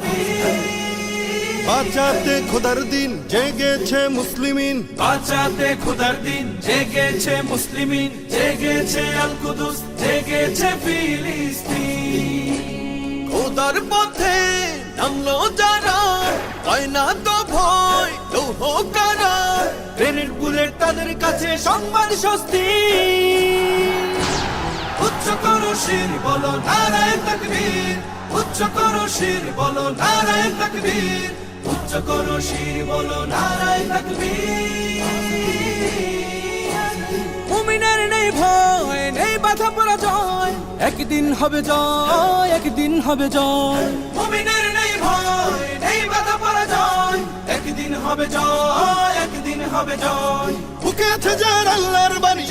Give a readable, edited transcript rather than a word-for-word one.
তাকবীর। বাঁচাতে খোদার দিন জেগেছে মুসলিমিন, বাঁচাতে খোদার দিন জেগেছে মুসলিমিন, জেগেছে আল কুদুস, জেগেছে ফিলিস্তিন। খোদার পথে নামলো যারা, হয় না তো ভয় লৌহ কারা, গ্রেনেড বুলেট তাদের কাছে সম্মান স্বস্তি। উচ্চ করো শির বলো নারায়ে তাকবীর, উচ্চ করো শির বলো নারায়ে তাকবীর, উচ্চ করো শির বলো নারায়ে তাকবীর। মুমিনের নেই ভয়, নেই বাধা পরাজয়, একদিন হবে জয়, একদিন হবে জয়। মুমিনের নেই ভয়, নেই বাধা পরাজয়, একদিন হবে জয়, একদিন হবে জয়। বুকে আছে যার আল্লাহর বাণী,